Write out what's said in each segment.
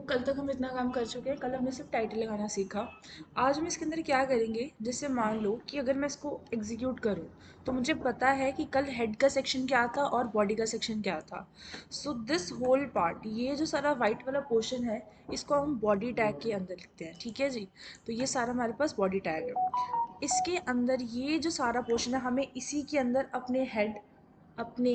कल तक हम इतना काम कर चुके हैं। कल हमने सिर्फ टाइटल लगाना सीखा। आज हम इसके अंदर क्या करेंगे, जैसे मान लो कि अगर मैं इसको एग्जीक्यूट करूँ तो मुझे पता है कि कल हेड का सेक्शन क्या था और बॉडी का सेक्शन क्या था। सो दिस होल पार्ट, ये जो सारा वाइट वाला पोर्शन है, इसको हम बॉडी टैग के अंदर लिखते हैं। ठीक है जी। तो ये सारा हमारे पास बॉडी टैग है। इसके अंदर ये जो सारा पोर्शन है, हमें इसी के अंदर अपने हेड, अपने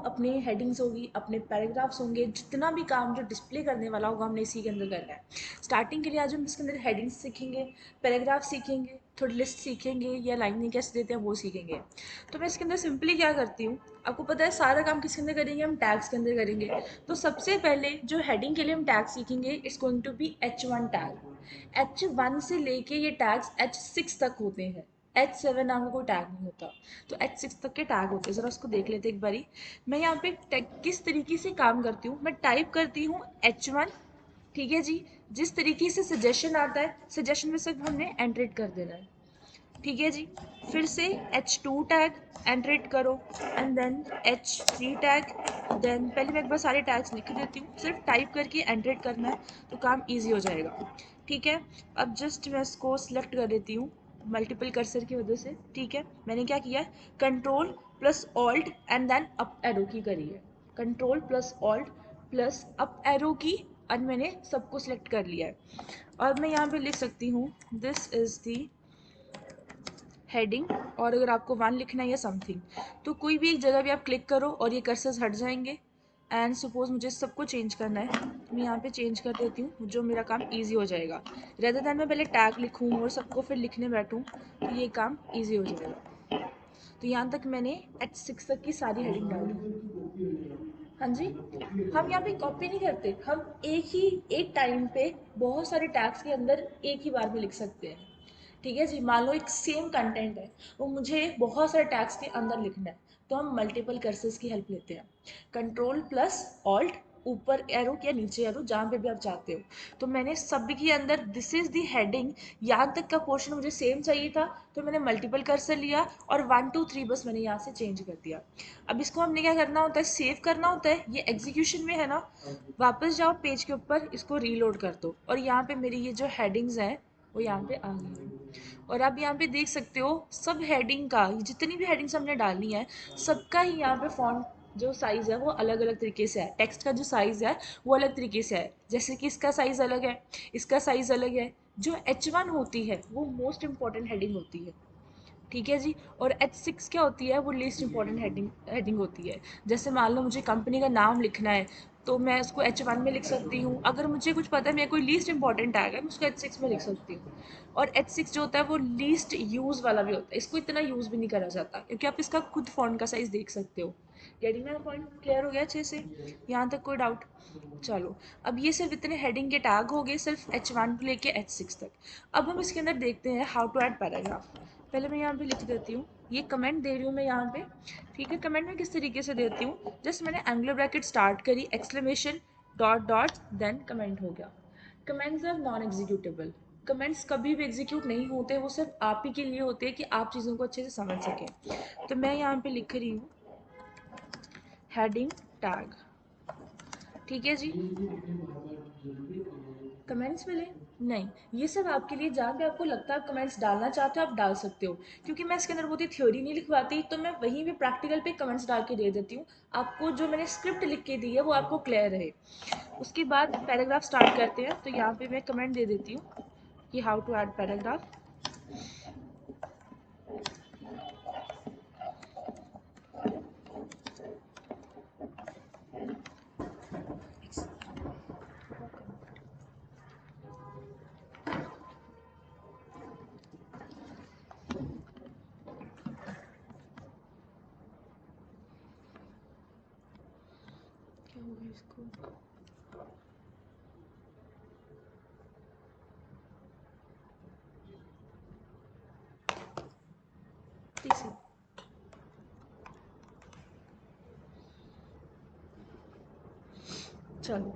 अपने हेडिंग्स होगी, अपने पैराग्राफ्स होंगे, जितना भी काम जो डिस्प्ले करने वाला होगा हमने इसी के अंदर करना है। स्टार्टिंग के लिए आज हम इसके अंदर हेडिंग्स सीखेंगे, पैराग्राफ सीखेंगे, थोड़ी लिस्ट सीखेंगे या लाइनें कैसे देते हैं वो सीखेंगे। तो मैं इसके अंदर सिंपली क्या करती हूँ, आपको पता है सारा काम किसके अंदर करेंगे, हम टैग्स के अंदर करेंगे। तो सबसे पहले जो हेडिंग के लिए हम टैग सीखेंगे, it's going to be H1 tag. H1 से लेके ये टैग्स H6 तक होते हैं। H7 नाम का कोई टैग नहीं होता। तो H6 तक के टैग होते हैं। ज़रा उसको देख लेते एक बारी। मैं यहाँ पे किस तरीके से काम करती हूँ, मैं टाइप करती हूँ H1। ठीक है जी। जिस तरीके से सजेशन आता है, सजेशन में सिर्फ हमने एंट्रेट कर देना है। ठीक है जी। फिर से H2 टैग एंट्रेट करो, and then H3 tag. Then पहले मैं एक बार सारे टैग्स लिख देती हूँ, सिर्फ टाइप करके एंट्रेट करना है तो काम ईजी हो जाएगा। ठीक है। अब जस्ट मैं इसको सिलेक्ट कर देती हूँ मल्टीपल कर्सर की वजह से। ठीक है। मैंने क्या किया है, control plus alt and then up arrow की करी है। Control plus alt plus up arrow की, और मैंने सबको सिलेक्ट कर लिया है। और मैं यहाँ पे लिख सकती हूँ दिस इज़ दी हेडिंग। और अगर आपको वन लिखना है या समथिंग, तो कोई भी एक जगह भी आप क्लिक करो और ये कर्सर्स हट जाएंगे। एंड सपोज मुझे सबको चेंज करना है, तो मैं यहाँ पे चेंज कर देती हूँ, जो मेरा काम इजी हो जाएगा। रेदर दैन मैं पहले टैग लिखूँ और सबको फिर लिखने बैठूँ, तो ये काम इजी हो जाएगा। तो यहाँ तक मैंने H6 तक की सारी हेडिंग डाल दी। हाँ जी। हम यहाँ पे कॉपी नहीं करते, हम एक टाइम पे बहुत सारे टैग्स के अंदर एक ही बार में लिख सकते हैं। ठीक है जी। मान लो एक सेम कंटेंट है, वो मुझे बहुत सारे टैग्स के अंदर लिखना है, तो हम मल्टीपल कर्सर्स की हेल्प लेते हैं। कंट्रोल प्लस ऑल्ट, ऊपर एरो या नीचे एरो, जहाँ पे भी आप चाहते हो। तो मैंने सब के अंदर दिस इज दी हेडिंग, यहाँ तक का पोर्शन मुझे सेम चाहिए था, तो मैंने मल्टीपल कर्सर लिया और 1 2 3 बस मैंने यहाँ से चेंज कर दिया। अब इसको हमने क्या करना होता है, सेव करना होता है। ये एग्जीक्यूशन में है ना, वापस जाओ पेज के ऊपर, इसको रीलोड कर दो, और यहाँ पे मेरी ये जो हेडिंग्स हैं वो यहाँ पे आ गई है। और आप यहाँ पे देख सकते हो सब हेडिंग का, जितनी भी हेडिंग्स हमने डालनी है, सबका ही यहाँ पे फॉन्ट जो साइज़ है वो अलग अलग तरीके से है। टेक्स्ट का जो साइज़ है वो अलग तरीके से है, जैसे कि इसका साइज़ अलग है, इसका साइज़ अलग है। जो H1 होती है वो मोस्ट इंपॉर्टेंट हेडिंग होती है। ठीक है जी। और H6 क्या होती है, वो लीस्ट इंपॉर्टेंट हेडिंग होती है। जैसे मान लो मुझे कंपनी का नाम लिखना है, तो मैं उसको H1 में लिख सकती हूँ। अगर मुझे कुछ पता है मेरा कोई लीस्ट इंपॉर्टेंट टैग है, मैं उसको H6 में लिख सकती हूँ। और H6 जो होता है वो लीस्ट यूज़ वाला भी होता है, इसको इतना यूज़ भी नहीं करा जाता, क्योंकि आप इसका खुद फॉन्ट का साइज़ देख सकते हो। गेटिंग माय पॉइंट, क्लियर हो गया अच्छे से? यहाँ तक कोई डाउट? चलो। अब ये सिर्फ इतने हेडिंग के टैग हो गए, सिर्फ H1 से लेके H6 तक। अब हम इसके अंदर देखते हैं हाउ टू ऐड पैराग्राफ। पहले मैं यहाँ पे लिख देती हूँ, ये कमेंट दे रही हूँ मैं यहाँ पे। ठीक है। कमेंट में किस तरीके से देती हूँ, जस्ट मैंने एंगुलर ब्रैकेट स्टार्ट करी, exclamation dot dot, then comment हो गया। Comments are non executable. Comments कभी भी एग्जीक्यूट नहीं होते, वो सिर्फ आप ही के लिए होते हैं कि आप चीज़ों को अच्छे से समझ सकें। तो मैं यहाँ पे लिख रही हूँ हेडिंग टैग। ठीक है जी। कमेंट्स मिले? नहीं, ये सब आपके लिए, जहाँ पे आपको लगता है आप कमेंट्स डालना चाहते हो आप डाल सकते हो, क्योंकि मैं इसके अंदर बहुत ही थ्योरी नहीं लिखवाती, तो मैं वहीं पे प्रैक्टिकल पे कमेंट्स डाल के दे देती हूँ। आपको जो मैंने स्क्रिप्ट लिख के दी है वो आपको क्लियर रहे। उसके बाद पैराग्राफ स्टार्ट करते हैं, तो यहाँ पे मैं कमेंट दे देती हूँ कि हाउ टू ऐड पैराग्राफ। क्या हो गया इसको? तीसरी। चलो।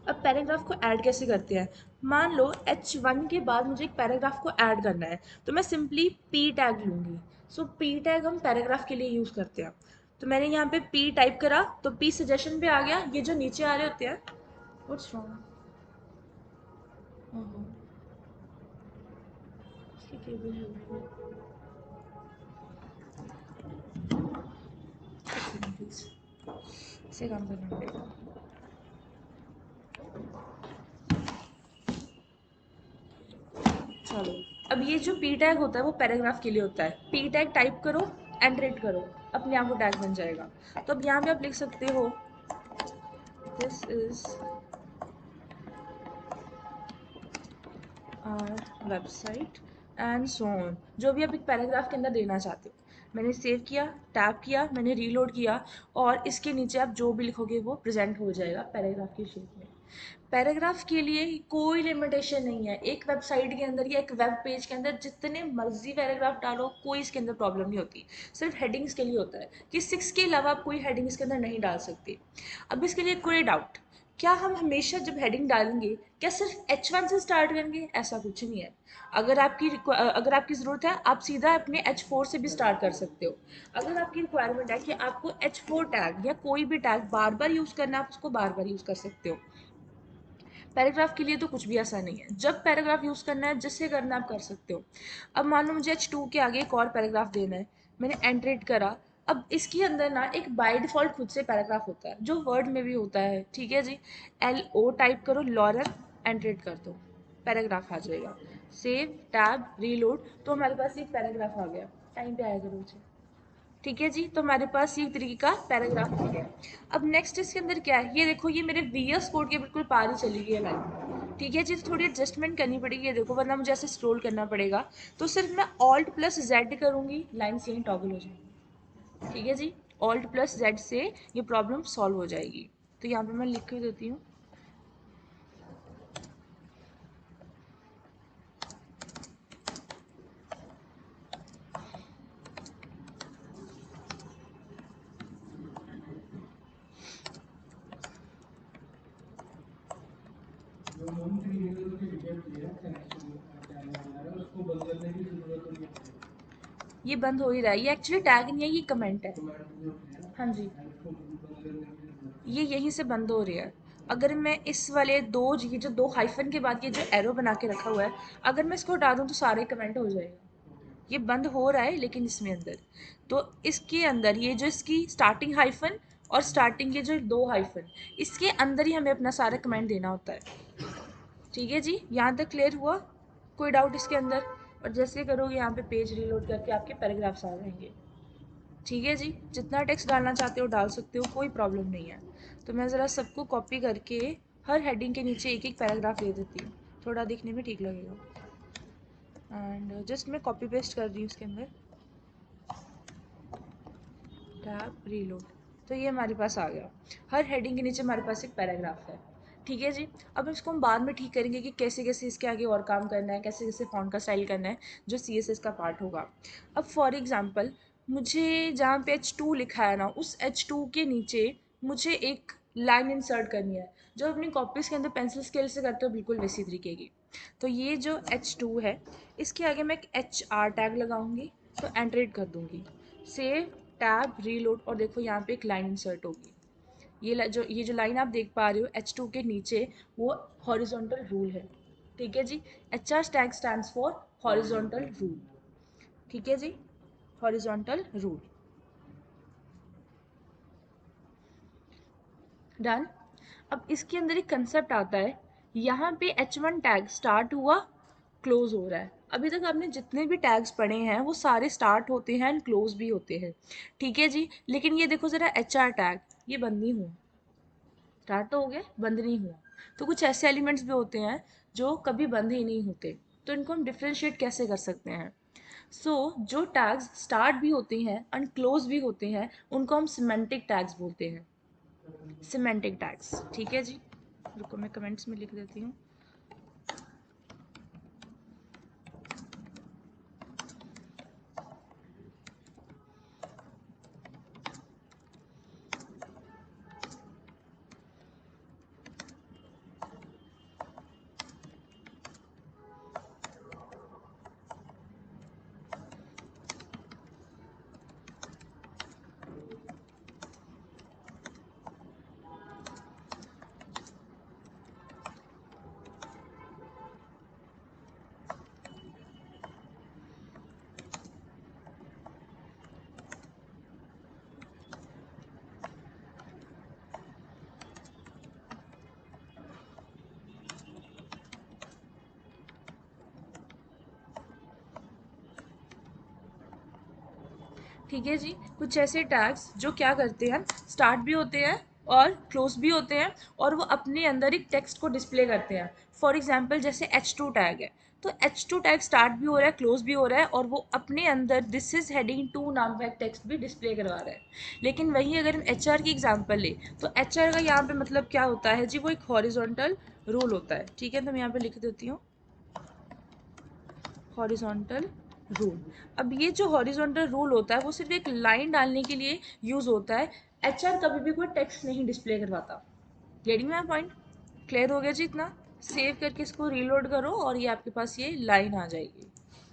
अब पैराग्राफ को ऐड कैसे करते हैं? मान लो H1 के बाद मुझे एक पैराग्राफ को ऐड करना है, तो मैं सिंपली P टैग लूँगी। सो P टैग हम पैराग्राफ के लिए यूज़ करते हैं। तो मैंने यहाँ पे P टाइप करा, तो P सजेशन पे आ गया। ये जो नीचे आ रहे होते हैं, व्हाट्स रॉन्ग? हाँ, इसकी केबल है वो। एक सेकंड प्लीज, इसे काम करना पड़ेगा। चलो, अब ये जो पी टैग होता है वो पैराग्राफ के लिए होता है। पी टैग टाइप करो, एंटर करो, अपने आप वो टैग बन जाएगा। तो अब यहाँ पे आप लिख सकते हो this is our website and so on, जो भी आप एक पैराग्राफ के अंदर देना चाहते हो। मैंने सेव किया, टैप किया, मैंने रीलोड किया, और इसके नीचे आप जो भी लिखोगे वो प्रेजेंट हो जाएगा पैराग्राफ की शेप में। पैराग्राफ के लिए कोई लिमिटेशन नहीं है। एक वेबसाइट के अंदर या एक वेब पेज के अंदर जितने मर्जी पैराग्राफ डालो, कोई इसके अंदर प्रॉब्लम नहीं होती। सिर्फ हेडिंग्स के लिए होता है कि 6 के अलावा आप कोई हेडिंग इसके अंदर नहीं डाल सकते। अब इसके लिए कोई डाउट, क्या हम हमेशा जब हेडिंग डालेंगे क्या सिर्फ H1 से स्टार्ट करेंगे? ऐसा कुछ नहीं है। अगर आपकी ज़रूरत है, आप सीधा अपने H4 से भी स्टार्ट कर सकते हो। अगर आपकी रिक्वायरमेंट है कि आपको H4 टैग या कोई भी टैग बार बार यूज़ करना है, आप उसको बार बार यूज़ कर सकते हो। पैराग्राफ के लिए तो कुछ भी ऐसा नहीं है। जब पैराग्राफ यूज़ करना है, जिससे करना है, आप कर सकते हो। अब मान लो मुझे H2 के आगे एक और पैराग्राफ देना है, मैंने एंट्रेट करा। अब इसके अंदर ना एक बाय डिफ़ॉल्ट खुद से पैराग्राफ होता है, जो वर्ड में भी होता है, ठीक है जी। LO टाइप करो, लॉरन, एंट्रेट कर दो, पैराग्राफ आ जाएगा। सेव, टैब, रीलोड, तो हमारे पास एक पैराग्राफ आ गया। टाइम पे आया करो मुझे। ठीक है जी, तो हमारे पास ये एक तरीके का पैराग्राफ हो गया। अब नेक्स्ट इसके अंदर क्या है, ये देखो, ये मेरे VS कोड के बिल्कुल पार ही चली गई है लाइन। ठीक है जी, तो थोड़ी एडजस्टमेंट करनी पड़ेगी, ये देखो, वरना मुझे ऐसे स्क्रॉल करना पड़ेगा। तो सिर्फ मैं Alt+Z करूँगी, लाइन यहीं टॉगल हो जाएगी। ठीक है जी, Alt+Z से ये प्रॉब्लम सॉल्व हो जाएगी। तो यहाँ पे मैं लिख के देती हूँ। ये बंद हो ही रहा है, ये एक्चुअली टैग नहीं है, ये कमेंट है। हाँ जी, ये यहीं से बंद हो रहा है। अगर मैं इस वाले दो, ये जो दो हाइफन के बाद ये जो एरो बना के रखा हुआ है, अगर मैं इसको हटा दूँ तो सारे कमेंट हो जाएगा। ये बंद हो रहा है लेकिन इसमें अंदर, तो इसके अंदर ये जो इसकी स्टार्टिंग हाइफन और स्टार्टिंग के जो दो हाइफन, इसके अंदर ही हमें अपना सारा कमेंट देना होता है। ठीक है जी, यहाँ तक क्लियर हुआ? कोई डाउट इसके अंदर? और जैसे करोगे यहाँ पे पेज रीलोड करके आपके पैराग्राफ्स आ जाएंगे। ठीक है जी, जितना टेक्स्ट डालना चाहते हो डाल सकते हो, कोई प्रॉब्लम नहीं है। तो मैं ज़रा सबको कॉपी करके हर हेडिंग के नीचे एक एक पैराग्राफ दे देती हूँ, थोड़ा दिखने में ठीक लगेगा। एंड जस्ट मैं कॉपी पेस्ट कर रही हूँ इसके अंदर, टैब रीलोड, तो ये हमारे पास आ गया। हर हेडिंग के नीचे हमारे पास एक पैराग्राफ है। ठीक है जी, अब इसको हम बाद में ठीक करेंगे कि कैसे कैसे इसके आगे और काम करना है, कैसे कैसे फॉन्ट का स्टाइल करना है, जो CSS का पार्ट होगा। अब फॉर एग्जांपल, मुझे जहाँ पे H2 लिखा है ना, उस H2 के नीचे मुझे एक लाइन इंसर्ट करनी है, जो अपनी कॉपीज़ के अंदर पेंसिल स्केल से करते हो बिल्कुल वैसी तरीके की। तो ये जो H2 है, इसके आगे मैं एक HR टैग लगाऊंगी, तो एंटरेट कर दूंगी, सेव, टैब, रीलोड, और देखो यहाँ पे एक लाइन इंसर्ट होगी। ये जो लाइन आप देख पा रहे हो H2 के नीचे, वो हॉरिजॉन्टल रूल है। ठीक है जी, HR tag stands for horizontal rule. ठीक है जी, हॉरिजॉन्टल रूल, डन। अब इसके अंदर एक कंसेप्ट आता है, यहाँ पे H1 टैग स्टार्ट हुआ, क्लोज हो रहा है। अभी तक आपने जितने भी टैग्स पढ़े हैं वो सारे स्टार्ट होते हैं एंड क्लोज भी होते हैं। ठीक है जी, लेकिन ये देखो ज़रा HR टैग, ये बंद नहीं हुआ, स्टार्ट तो हो गया, बंद नहीं हुआ। तो कुछ ऐसे एलिमेंट्स भी होते हैं जो कभी बंद ही नहीं होते, तो इनको हम डिफ्रेंशिएट कैसे कर सकते हैं? जो टैग्स स्टार्ट भी होते हैं एंड क्लोज भी होते हैं, उनको हम सिमेंटिक टैग्स बोलते हैं, सिमेंटिक टैग्स। ठीक है जी, रुको मैं कमेंट्स में लिख देती हूँ। ठीक है जी। कुछ ऐसे टैग्स जो क्या करते हैं, स्टार्ट भी होते हैं और क्लोज भी होते हैं, और वो अपने अंदर एक टेक्स्ट को डिस्प्ले करते हैं। फॉर एग्जांपल जैसे H2 टैग है, तो H2 टैग स्टार्ट भी हो रहा है, क्लोज भी हो रहा है, और वो अपने अंदर दिस इज हेडिंग टू नाम का एक टेक्स्ट भी डिस्प्ले करवा रहा है। लेकिन वहीं अगर हम HR की एग्जाम्पल ले, तो HR का यहाँ पे मतलब क्या होता है जी, वो एक हॉरिजॉन्टल रूल होता है। ठीक है, तो मैं यहाँ पे लिख देती हूँ हॉरिजॉन्टल रूल। अब ये जो हॉरिजॉन्टल रूल होता है वो सिर्फ एक लाइन डालने के लिए यूज होता है। HR कभी भी कोई टेक्स्ट नहीं डिस्प्ले करवाता। Getting my point? क्लियर हो गया जी इतना? सेव करके इसको रीलोड करो और ये आपके पास ये लाइन आ जाएगी।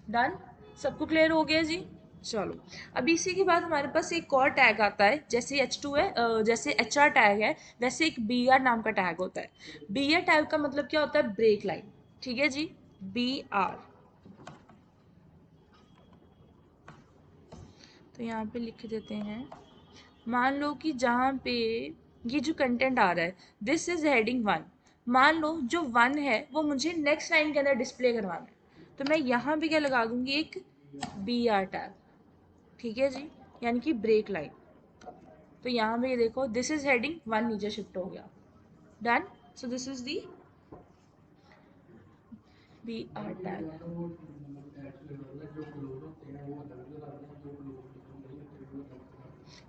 डन? सबको क्लियर हो गया जी? चलो, अब इसी के बाद हमारे पास एक और टैग आता है। जैसे H2 है, जैसे HR टैग है, वैसे एक BR नाम का टैग होता है। BR टैग का मतलब क्या होता है? Break line. ठीक है जी, BR। तो यहाँ पे लिख देते हैं, मान लो कि जहाँ पे ये जो कंटेंट आ रहा है, दिस इज हेडिंग 1। मान लो जो 1 है वो मुझे नेक्स्ट लाइन के अंदर डिस्प्ले करवाना है, तो मैं यहाँ पे क्या लगा दूंगी? एक BR टैग। ठीक है जी, यानी कि ब्रेक लाइन। तो यहाँ पे ये देखो, दिस इज हेडिंग 1 नीचे शिफ्ट हो गया। Done? So this is the BR tag.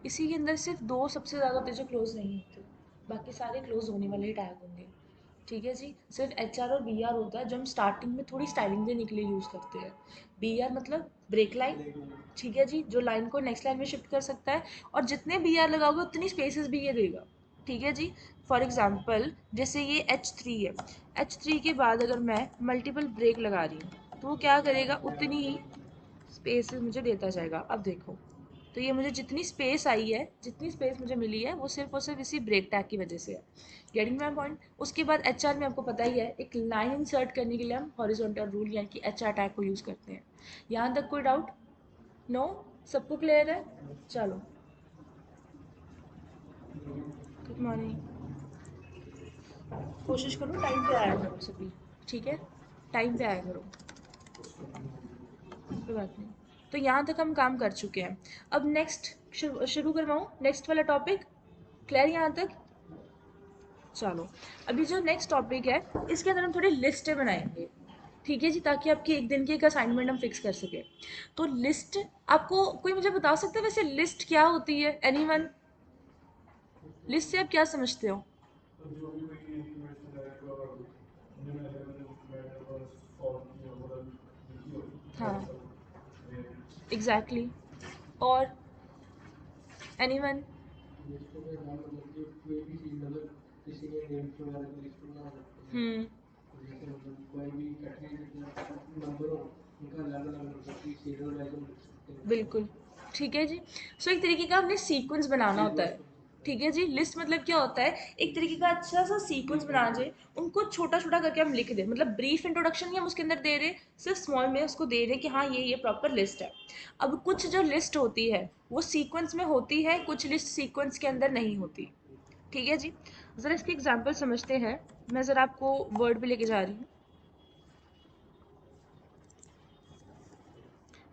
इसी के अंदर सिर्फ दो सबसे ज़्यादा होते जो क्लोज नहीं होते, बाकी सारे क्लोज होने वाले टैग होंगे। ठीक है जी, सिर्फ HR और BR होता है जो हम स्टार्टिंग में थोड़ी स्टाइलिंग देने के लिए यूज़ करते हैं। BR मतलब ब्रेक लाइन। ठीक है जी, जो लाइन को नेक्स्ट लाइन में शिफ्ट कर सकता है, और जितने BR लगाओगे उतनी स्पेसेस भी ये देगा। ठीक है जी। फॉर एग्जाम्पल जैसे ये H3 है, H3 के बाद अगर मैं मल्टीपल ब्रेक लगा रही हूँ, तो वो क्या करेगा? उतनी ही स्पेसेस मुझे देता जाएगा। अब देखो, तो ये मुझे जितनी स्पेस आई है, जितनी स्पेस मुझे मिली है, वो सिर्फ और सिर्फ इसी ब्रेक टैग की वजह से है। Getting my point? उसके बाद HR में आपको पता ही है, एक लाइन इंसर्ट करने के लिए हम हॉरिजॉन्टल रूल यानी कि HR टैग को यूज़ करते हैं। यहाँ तक कोई डाउट? नो? सबको क्लियर है? चलो, गुड मॉर्निंग। कोशिश करो टाइम पे आया करो सभी। ठीक है, टाइम पे आया करो, कोई बात नहीं। तो यहाँ तक हम काम कर चुके हैं। अब नेक्स्ट शुरू करवाऊँ नेक्स्ट वाला टॉपिक? क्लियर यहाँ तक? चलो, अभी जो नेक्स्ट टॉपिक है, इसके अंदर हम थोड़ी लिस्टें बनाएंगे। ठीक है जी, ताकि आपकी एक दिन की एक असाइनमेंट हम फिक्स कर सके। तो लिस्ट, आपको कोई मुझे बता सकता है वैसे लिस्ट क्या होती है? एनीवन? लिस्ट से आप क्या समझते हो? हाँ, एग्जैक्टली exactly. और एनीवन? हम्म, बिल्कुल। ठीक है जी। सो एक तरीके का हमने सीक्वेंस बनाना होता है। ठीक है जी, लिस्ट मतलब क्या होता है? एक तरीके का अच्छा सा सीक्वेंस बनाना चाहिए, उनको छोटा छोटा करके हम लिख दें। मतलब ब्रीफ इंट्रोडक्शन ही हम उसके अंदर दे रहे, सिर्फ स्मॉल में उसको दे रहे कि हाँ ये प्रॉपर लिस्ट है। अब कुछ जो लिस्ट होती है वो सीक्वेंस में होती है, कुछ लिस्ट सीक्वेंस के अंदर नहीं होती। ठीक है जी, ज़रा इसकी एग्जांपल समझते हैं। मैं ज़रा आपको वर्ड पे लेके जा रही हूँ।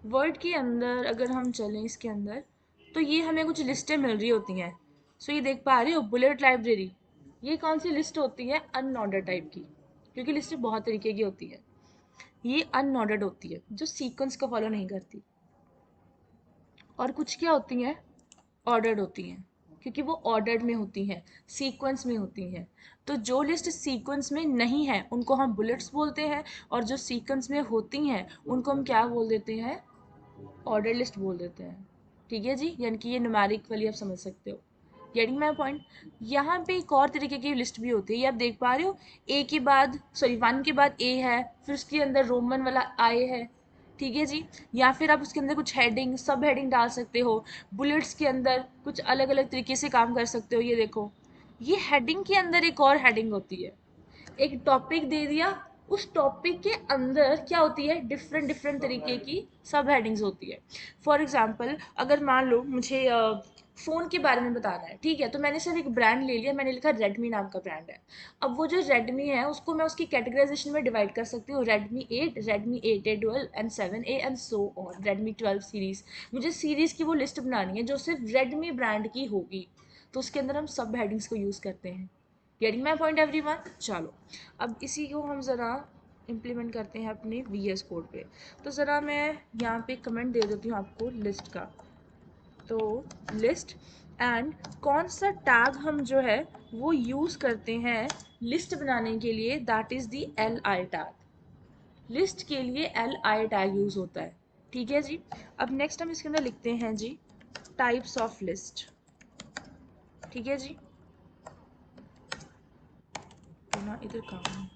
वर्ड के अंदर अगर हम चलें इसके अंदर, तो ये हमें कुछ लिस्टें मिल रही होती हैं। सो ये देख पा रहे हो, बुलेट लाइब्रेरी। ये कौन सी लिस्ट होती है? अनऑर्डर टाइप की, क्योंकि लिस्टें बहुत तरीके की होती है। ये अनऑर्डर्ड होती है, जो सीक्वेंस को फॉलो नहीं करती। और कुछ क्या होती हैं? ऑर्डर्ड होती हैं, क्योंकि वो ऑर्डर्ड में होती हैं, सीक्वेंस में होती हैं। तो जो लिस्ट सीक्वेंस में नहीं है उनको हम बुलेट्स बोलते हैं, और जो सीक्वेंस में होती हैं उनको हम क्या बोल देते हैं? ऑर्डर लिस्ट बोल देते हैं। ठीक है जी, यानी कि ये न्यूमेरिक वाली आप समझ सकते हो। Getting my point? यहाँ पे एक और तरीके की लिस्ट भी होती है, ये आप देख पा रहे हो। ए के बाद, सॉरी, 1 के बाद ए है, फिर उसके अंदर रोमन वाला आई है। ठीक है जी, या फिर आप उसके अंदर कुछ हेडिंग, सब हेडिंग डाल सकते हो। बुलेट्स के अंदर कुछ अलग अलग तरीके से काम कर सकते हो। ये देखो, ये हेडिंग के अंदर एक और हेडिंग होती है। एक टॉपिक दे दिया, उस टॉपिक के अंदर क्या होती है? डिफरेंट डिफरेंट तरीके की सब हेडिंग्स होती है। फॉर एग्जाम्पल अगर मान लो मुझे फ़ोन के बारे में बताना है, ठीक है? तो मैंने सिर्फ एक ब्रांड ले लिया, मैंने लिखा रेडमी नाम का ब्रांड है। अब वो जो रेडमी है उसको मैं उसकी कैटेगराइजेशन में डिवाइड कर सकती हूँ, Redmi 8, 12 and 7A and so on, Redmi 12 series. मुझे सीरीज़ की वो लिस्ट बनानी है जो सिर्फ रेडमी ब्रांड की होगी, तो उसके अंदर हम सब हेडिंग्स को यूज़ करते हैं। Getting my point everyone? चलो, अब इसी को हम ज़रा इम्प्लीमेंट करते हैं अपने VS कोड पे। तो ज़रा मैं यहाँ पे कमेंट दे देती हूँ आपको लिस्ट का। तो लिस्ट एंड कौन सा टैग हम जो है वो यूज़ करते हैं लिस्ट बनाने के लिए, that is the LI tag. List के लिए LI टैग यूज़ होता है, ठीक है जी। अब नेक्स्ट हम इसके अंदर लिखते हैं जी टाइप्स ऑफ लिस्ट, ठीक है जी। तो ना इधर काम,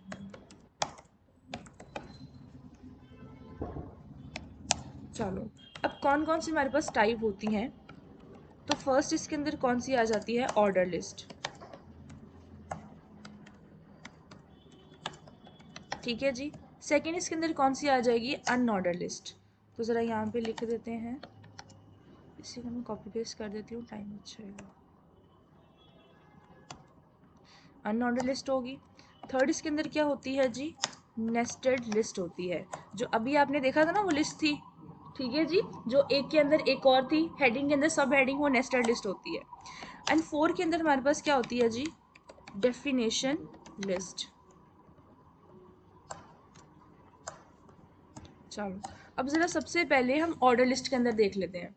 चलो, अब कौन कौन सी हमारे पास टाइप होती हैं। तो फर्स्ट इसके अंदर कौन सी आ जाती है, ऑर्डर लिस्ट, ठीक है जी। सेकंड इसके अंदर कौन सी आ जाएगी, अनऑर्डर लिस्ट। तो ज़रा यहाँ पे लिख देते हैं, इसी को मैं कॉपी पेस्ट कर देती हूँ, टाइम अच्छा रहेगा। अनऑर्डर लिस्ट होगी। थर्ड इसके अंदर क्या होती है जी, नेस्टेड लिस्ट होती है, जो अभी आपने देखा था ना वो लिस्ट थी, ठीक है जी, जो एक के अंदर एक और थी, हेडिंग के अंदर सब हेडिंग, वो नेस्टेड लिस्ट होती है। एंड फोर के अंदर हमारे पास क्या होती है जी, डेफिनेशन लिस्ट। चलो, अब ज़रा सबसे पहले हम ऑर्डर लिस्ट के अंदर देख लेते हैं।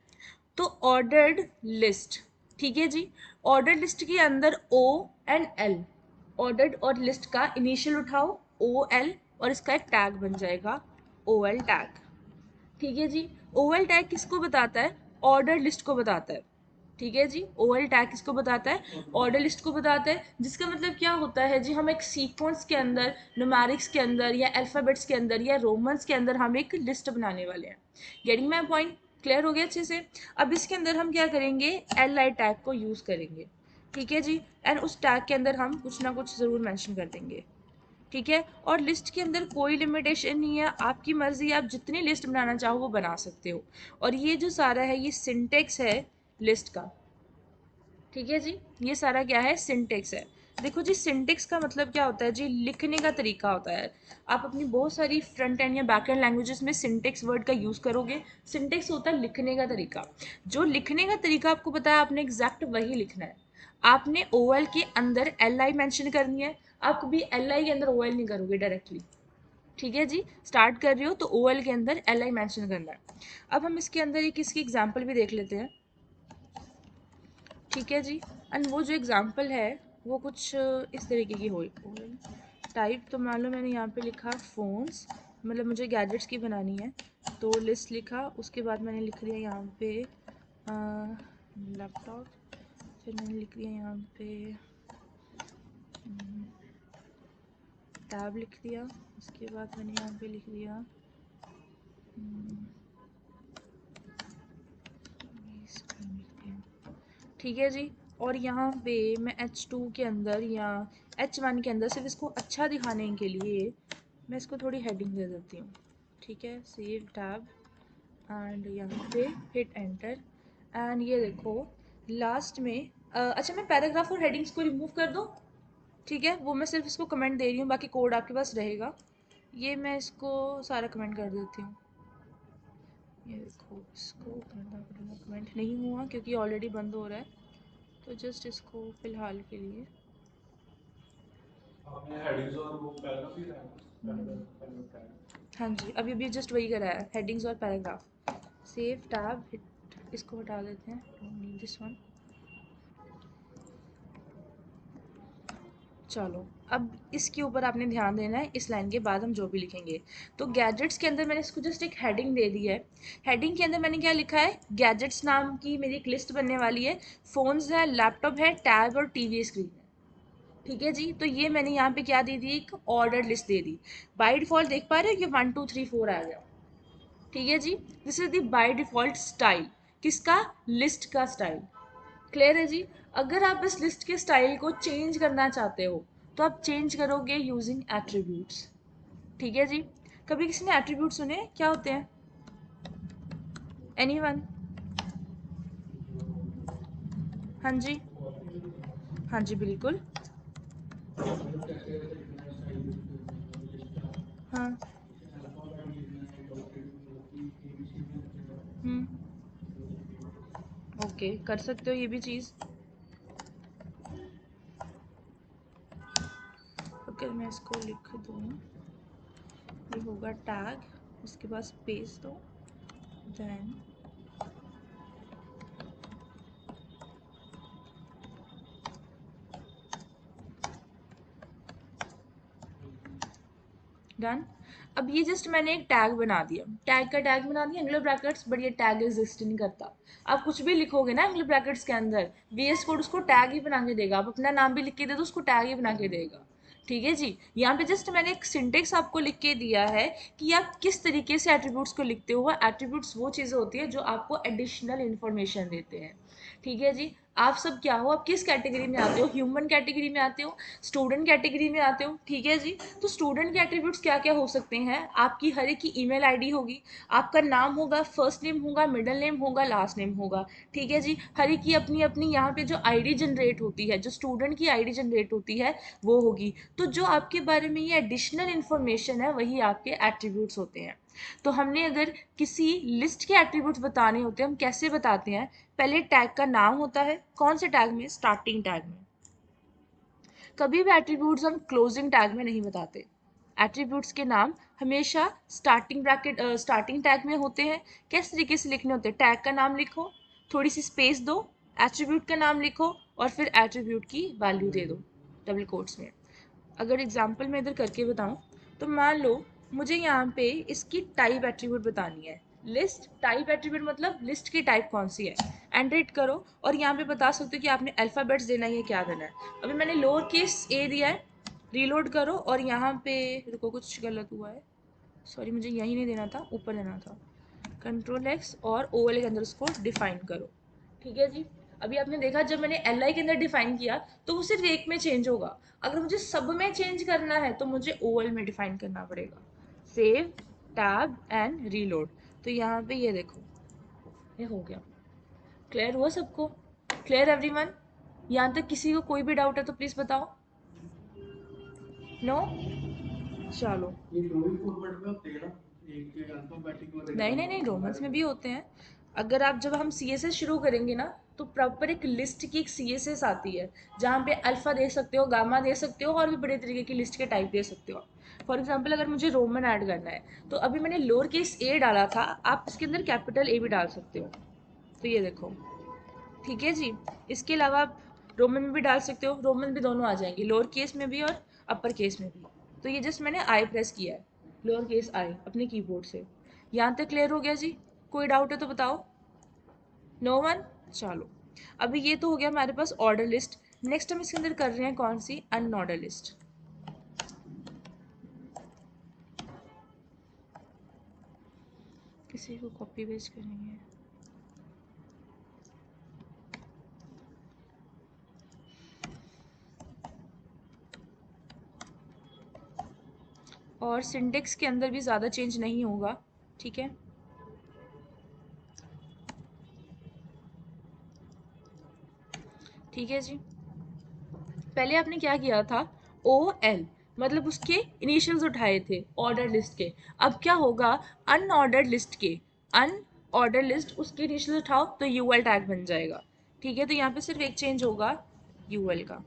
तो ऑर्डर्ड लिस्ट, ठीक है जी। ऑर्डर लिस्ट के अंदर O एंड L, ऑर्डर्ड और लिस्ट का इनिशियल उठाओ OL, और इसका एक टैग बन जाएगा OL टैग, ठीक है जी। OL टैग किसको बताता है, ऑर्डर लिस्ट को बताता है, ठीक है जी। OL टैग किसको बताता है, ऑर्डर लिस्ट को बताता है, जिसका मतलब क्या होता है जी, हम एक सीक्वेंस के अंदर, न्यूमेरिक्स के अंदर या अल्फ़ाबेट्स के अंदर या रोमन्स के अंदर हम एक लिस्ट बनाने वाले हैं। Getting my point? क्लियर हो गया अच्छे से? अब इसके अंदर हम क्या करेंगे, LI टैग को यूज़ करेंगे, ठीक है जी। एंड उस टैग के अंदर हम कुछ ना कुछ ज़रूर मैंशन कर देंगे, ठीक है। और लिस्ट के अंदर कोई लिमिटेशन नहीं है, आपकी मर्ज़ी, आप जितनी लिस्ट बनाना चाहो वो बना सकते हो। और ये जो सारा है ये सिंटेक्स है लिस्ट का, ठीक है जी। ये सारा क्या है, सिंटेक्स है। देखो जी, सिंटेक्स का मतलब क्या होता है जी, लिखने का तरीका होता है। आप अपनी बहुत सारी फ्रंट एंड या बैक एंड लैंग्वेजेस में सिंटेक्स वर्ड का यूज़ करोगे। सिंटेक्स होता है लिखने का तरीका। जो लिखने का तरीका आपको पता है, आपने एग्जैक्ट वही लिखना है। आपने OL के अंदर LI मेंशन करनी है, आप कभी LI के अंदर OL नहीं करोगे डायरेक्टली, ठीक है जी। स्टार्ट कर रहे हो तो OL के अंदर LI मेंशन करना है। अब हम इसके अंदर एक इसकी एग्जाम्पल भी देख लेते हैं, ठीक है जी। एंड वो जो एग्ज़ाम्पल है वो कुछ इस तरीके की हुई। टाइप तो मान लो मैंने यहाँ पे लिखा फ़ोन्स, मतलब मुझे गैजेट्स की बनानी है, तो लिस्ट लिखा, उसके बाद मैंने लिख लिया यहाँ पे लैपटॉप, फिर मैंने लिख लिया यहाँ पे टैब लिख दिया, उसके बाद मैंने यहाँ पे लिख दिया ठीक है जी। और यहाँ पे मैं H2 के अंदर या H1 के अंदर सिर्फ इसको अच्छा दिखाने के लिए मैं इसको थोड़ी हेडिंग दे देती हूँ, ठीक है। सेव टैब एंड यहाँ पे हिट एंटर। एंड ये देखो लास्ट में अच्छा, मैं पैराग्राफ और हेडिंग्स को रिमूव कर दूँ, ठीक है। वो मैं सिर्फ इसको कमेंट दे रही हूँ, बाकी कोड आपके पास रहेगा। ये मैं इसको सारा कमेंट कर देती हूँ। ये देखो, इसको करना पड़ेगा, कमेंट नहीं हुआ क्योंकि ऑलरेडी बंद हो रहा है, तो जस्ट इसको फिलहाल के लिए हेडिंग्स और वो पैराग्राफ ही रहेगा। हाँ जी, अभी अभी जस्ट वही करा है, हेडिंग्स और पैराग्राफ। सेव टैब हिट, इसको हटा देते हैं, डोंट नीड दिस वन। चलो, अब इसके ऊपर आपने ध्यान देना है, इस लाइन के बाद हम जो भी लिखेंगे। तो गैजेट्स के अंदर मैंने इसको जस्ट एक हेडिंग दे दी है। हेडिंग के अंदर मैंने क्या लिखा है, गैजेट्स नाम की मेरी एक लिस्ट बनने वाली है। फ़ोन्स है, लैपटॉप है, टैब और टीवी स्क्रीन है, ठीक है जी। तो ये मैंने यहाँ पे क्या दे दी, एक order list they the. By default देख पा रहे हो, ये 1 2 3 4 आ गया, ठीक है जी। This is the by default style, किसका, लिस्ट का स्टाइल। क्लियर है जी। अगर आप इस लिस्ट के स्टाइल को चेंज करना चाहते हो तो आप चेंज करोगे यूजिंग एट्रीब्यूट्स, ठीक है जी। कभी किसी ने एट्रीब्यूट सुने, क्या होते हैं, एनीवन? हाँ जी, हाँ जी, बिल्कुल। हाँ। हम्म। ओके, कर सकते हो ये भी चीज़। अगर मैं इसको लिख दूँ, ये होगा टैग, उसके बाद स्पेस दो, देन डन। अब ये जस्ट मैंने एक टैग बना दिया, टैग का टैग बना दिया एंगुलर ब्रैकेट्स, बट ये टैग एग्जिस्ट नहीं करता। आप कुछ भी लिखोगे ना एंगुलर ब्रैकेट्स के अंदर, वीएस कोड उसको टैग ही बना के देगा। आप अपना नाम भी लिख के दे दो, उसको टैग ही बना के देगा। ठीक है जी। यहाँ पे जस्ट मैंने एक सिंटेक्स आपको लिख के दिया है कि आप किस तरीके से एट्रीब्यूट्स को लिखते हो। एट्रीब्यूट्स वो चीज़ें होती है जो आपको एडिशनल इन्फॉर्मेशन देते हैं। ठीक है जी। आप सब क्या हो, आप किस कैटेगरी में आते हो, ह्यूमन कैटेगरी में आते हो, स्टूडेंट कैटेगरी में आते हो। ठीक है जी। तो स्टूडेंट के एट्रीब्यूट्स क्या क्या हो सकते हैं, आपकी हर एक की ईमेल आईडी होगी, आपका नाम होगा, फर्स्ट नेम होगा, मिडिल नेम होगा, लास्ट नेम होगा। ठीक है जी। हर एक की अपनी अपनी यहाँ पे जो आईडी जनरेट होती है, जो स्टूडेंट की आईडी जनरेट होती है वो होगी। तो जो आपके बारे में ये एडिशनल इन्फॉर्मेशन है वही आपके एट्रीब्यूट्स होते हैं। तो हमने अगर किसी लिस्ट के एट्रीब्यूट्स बताने होते हैं, हम कैसे बताते हैं, पहले टैग का नाम होता है, कौन से टैग में, स्टार्टिंग टैग में। कभी भी एट्रीब्यूट्स हम क्लोजिंग टैग में नहीं बताते। एट्रीब्यूट्स के नाम हमेशा स्टार्टिंग ब्रैकेट स्टार्टिंग टैग में होते हैं। किस तरीके से लिखने होते हैं, टैग का नाम लिखो, थोड़ी सी स्पेस दो, एट्रीब्यूट का नाम लिखो और फिर एट्रीब्यूट की वैल्यू दे दो डबल कोट्स में। अगर एग्जांपल मैं इधर करके बताऊं, तो मान लो मुझे यहाँ पे इसकी टाइप एट्रीब्यूट बतानी है। लिस्ट टाइप एट्रीब्यूट मतलब लिस्ट की टाइप कौन सी है, एंटर करो और यहाँ पे बता सकते हो कि आपने अल्फ़ाबेट्स देना है या क्या देना है। अभी मैंने लोअर केस ए दिया है, रीलोड करो और यहाँ पे, रुको कुछ गलत हुआ है, सॉरी, मुझे यही नहीं देना था, ऊपर देना था। कंट्रोल एक्स और ओ एल के अंदर उसको डिफाइन करो। ठीक है जी। अभी आपने देखा जब मैंने एल आई के अंदर डिफाइन किया तो वो सिर्फ एक में चेंज होगा। अगर मुझे सब में चेंज करना है तो मुझे ओ एल में डिफाइन करना पड़ेगा। Save, tab and reload. तो यहाँ पे ये देखो, ये हो गया। क्लियर हुआ सबको, क्लियर एवरीवन। यहाँ तक किसी को कोई भी डाउट है तो प्लीज बताओ। नो, चलो। नहीं नहीं नहीं, रोमन्स में भी होते हैं। अगर आप, जब हम सी एस एस शुरू करेंगे ना, तो प्रॉपर एक लिस्ट की एक सी एस एस आती है, जहाँ पे अल्फ़ा दे सकते हो, गामा दे सकते हो और भी बड़े तरीके की लिस्ट के टाइप दे सकते हो। फॉर एग्जाम्पल अगर मुझे रोमन ऐड करना है, तो अभी मैंने लोअर केस ए डाला था, आप इसके अंदर कैपिटल ए भी डाल सकते हो। तो ये देखो, ठीक है जी। इसके अलावा आप रोमन में भी डाल सकते हो, रोमन भी दोनों आ जाएंगे, लोअर केस में भी और अपर केस में भी। तो ये जस्ट मैंने आई प्रेस किया है, लोअर केस आई अपने कीबोर्ड से। यहाँ तक क्लियर हो गया जी, कोई डाउट है तो बताओ। नो वन, चलो। अभी ये तो हो गया हमारे पास ऑर्डर लिस्ट। नेक्स्ट हम इसके अंदर कर रहे हैं कौन सी, अनऑर्डर लिस्ट। किसी को कॉपी पेस्ट करेंगे। और सिंटेक्स के अंदर भी ज़्यादा चेंज नहीं होगा। ठीक है। ठीक है जी। पहले आपने क्या किया था, ओ एल, मतलब उसके इनिशियल्स उठाए थे ऑर्डर लिस्ट के। अब क्या होगा, अनऑर्डर्ड लिस्ट के, अनऑर्डर लिस्ट उसके इनिशियल्स उठाओ तो यू एल टैग बन जाएगा। ठीक है। तो यहाँ पे सिर्फ एक चेंज होगा, यू एल का।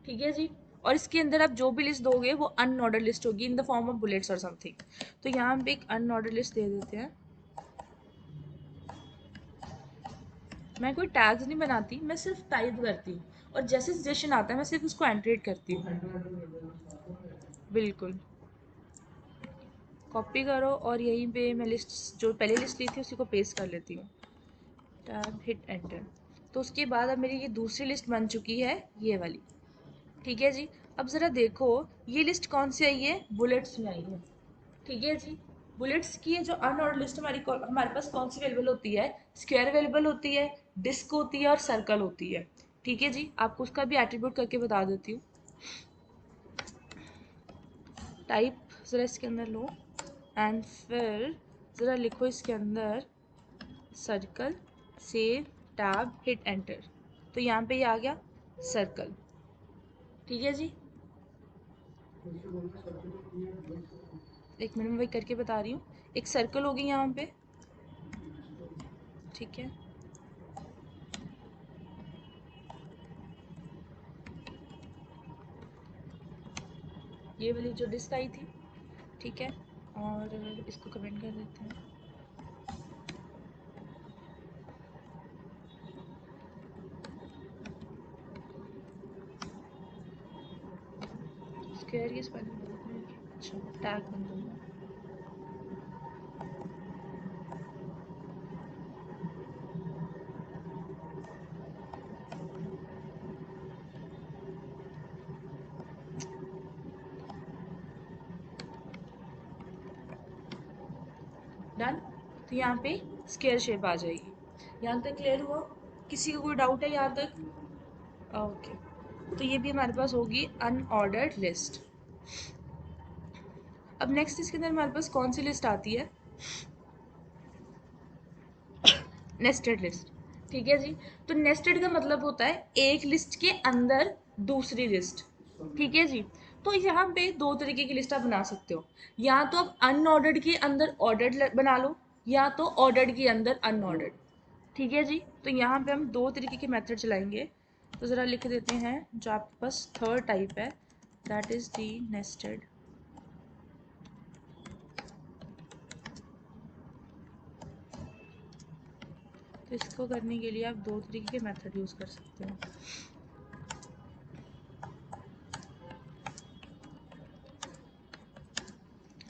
ठीक है जी। और इसके अंदर आप जो भी लिस्ट दोगे वो अनऑर्डर लिस्ट होगी in the form of bullets और समथिंग। तो यहाँ पे एक अनऑर्डर लिस्ट दे देते हैं। मैं कोई टैग्स नहीं बनाती, मैं सिर्फ टाइप करती हूँ और जैसे सजेशन आता है मैं सिर्फ उसको एंट्रेट करती हूँ। बिल्कुल। कॉपी करो और यहीं पे मैं लिस्ट, जो पहले लिस्ट ली थी उसी को पेस्ट कर लेती हूँ। Tab hit enter. तो उसके बाद अब मेरी ये दूसरी लिस्ट बन चुकी है, ये वाली। ठीक है जी। अब ज़रा देखो, ये लिस्ट कौन सी आई है, बुलेट्स में आई है। ठीक है जी। बुलेट्स की जो अनऑर्डर लिस्ट हमारे पास कौन सी अवेलेबल होती है, स्क्वायर अवेलेबल होती है, डिस्क होती है और सर्कल होती है। ठीक है जी। आपको उसका भी एट्रीब्यूट करके बता देती हूँ। टाइप ज़रा इसके अंदर लो एंड फिर ज़रा लिखो इसके अंदर circle save tab hit enter. तो यहाँ पे ये आ गया सर्कल। ठीक है जी, एक मिनट में वही करके बता रही हूँ। एक सर्कल होगी यहाँ पे, ठीक है। ये वाली जो डिस्क आई थी, ठीक है। और इसको कमेंट कर देते हैं। स्क्वायर की स्पेलिंग, अच्छा टैग बन दूंगा। डन। तो यहाँ पे स्क्वायर शेप आ जाएगी। यहाँ तक क्लियर हुआ? किसी को कोई डाउट है यहाँ तक? ओके, तो ये भी हमारे पास होगी अनऑर्डर्ड लिस्ट। अब नेक्स्ट इसके अंदर हमारे पास कौन सी लिस्ट आती है? Nested list. ठीक है जी। तो नेस्टेड का मतलब होता है एक लिस्ट के अंदर दूसरी लिस्ट। ठीक है जी। तो यहाँ पे दो तरीके की लिस्ट आप बना सकते हो। या तो आप अनऑर्डर्ड के अंदर ऑर्डर्ड बना लो, या तो ऑर्डर्ड के अंदर अनऑर्डर्ड। ठीक है जी। तो यहाँ पे हम दो तरीके के मेथड चलाएंगे। तो ज़रा लिख देते हैं जो आपके पास थर्ड टाइप है, दैट इज़ दी नेस्टेड। तो इसको करने के लिए आप दो तरीके के मेथड यूज़ कर सकते हो।